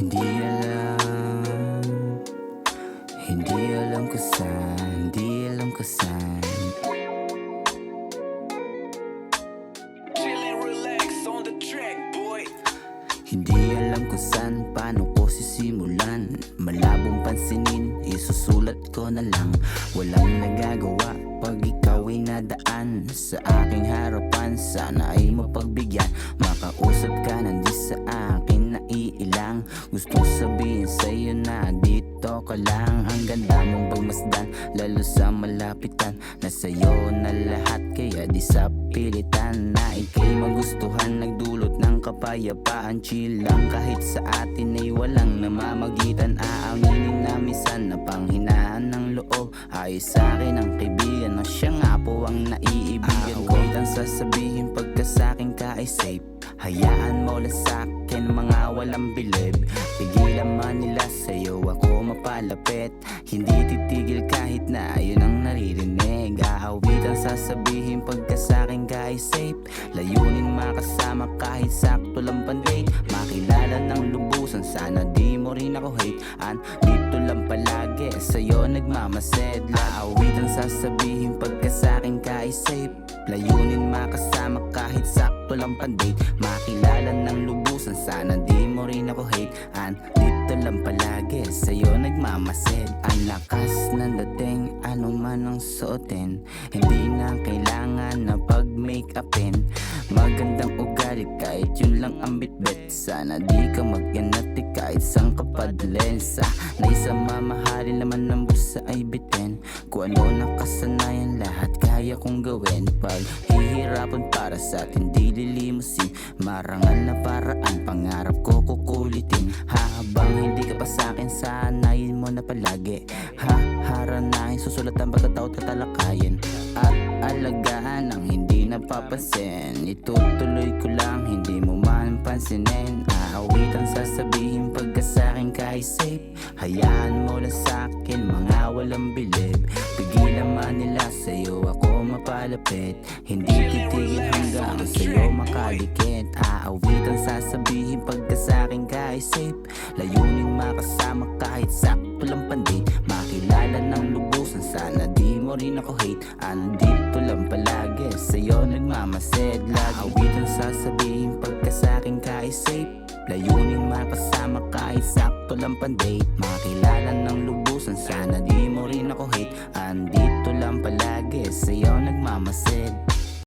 Hindi alam, hindi alam kung saan, hindi alam kung saan. Chillin', relax on the track, boy. Hindi alam kung saan, paano ko sisimulan. Malabong pansinin, isusulat ko na lang. Walang nagagawa pag ikaw ay nadaan sa aking harapan. Sana ay mapagbigyan, makausap ka nang di sa akin naiilang. Gustong sabihin sa'yo na dito ka lang. Ang ganda mong pagmasdan, lalo sa malapitan. Nasa'yo na lahat, kaya di sa pilitan. Na ika'y magustuhan, nagdulot ng kapayapaan. Chill lang kahit sa atin ay walang namamagitan. Aaminin na minsan na panghinaan ng loob. Ayos sa'kin ang kaibigan na siya nga po ang naiibigan ko. Ang sasabihin pagka sa'kin ka ay safe. Hayaan mo lang sa'kin mga walang bilib. Pigilan man nila sa'yo ako mapalapit. Hindi titigil kahit na yun ang naririnig. Aawit ang sasabihin pagka sa'kin ka ay safe. Layunin makasama kahit sakto lang pandate. Makilala ng lubusan, sana di mo rin ako hate. Andito lang palagi, sa'yo nagmamasid. Aawit ang sasabihin pagka sa'kin ka ay safe. Layunin makasama kahit sakto lang pandate. Makilala ng lubusan, sana di mo rin ako hate. Andito lang palagi, sa'yo nagmamasid. Ang lakas ng dating, ano man ang suotin. Hindi na kailangan na pag-make upin. Magandang ugali kahit yun lang ang bitbit. Sana di ka mag-inati kahit sang kapadalin. Na isang mamahalin naman ng bulsa ay bitin. Kung ano nakasanayan lahat kaya kong gawin. Pag hihirapan para sa atin di lilimusin. Marangal na paraan, pangarap ko kukulitin. Habang hindi ka pa sa'kin, sanayin mo na palagi. Haranahin, susulatan pagkatao tatalakayin. At alagaan ang hindi napapansin. Itutuloy ko lang, hindi mo man pansinin. Aawit ang sasabihin pagka sa'kin ka ay safe. Hayaan mo lang sa'kin mga walang bilib. Pigilan man nila sa'yo ako mapalapit. Hindi titigil hanggang sa'yo makadikit. Aawit ang sasabihin pagka sa'kin ka ay safe. Layunin makasama kahit sakto lang pandate. Makilala ng lubusan, sana di mo rin ako hate. Andito lang palagi, sa'yo nagmamasid. Aawit ang sasabihin pagka sa'kin ka ay safe. Layunin makasama kahit sakto lang pandate. Makilala ng lubusan, sana di mo rin ako hate. Andito lang palagi, sa'yo nagmamasid.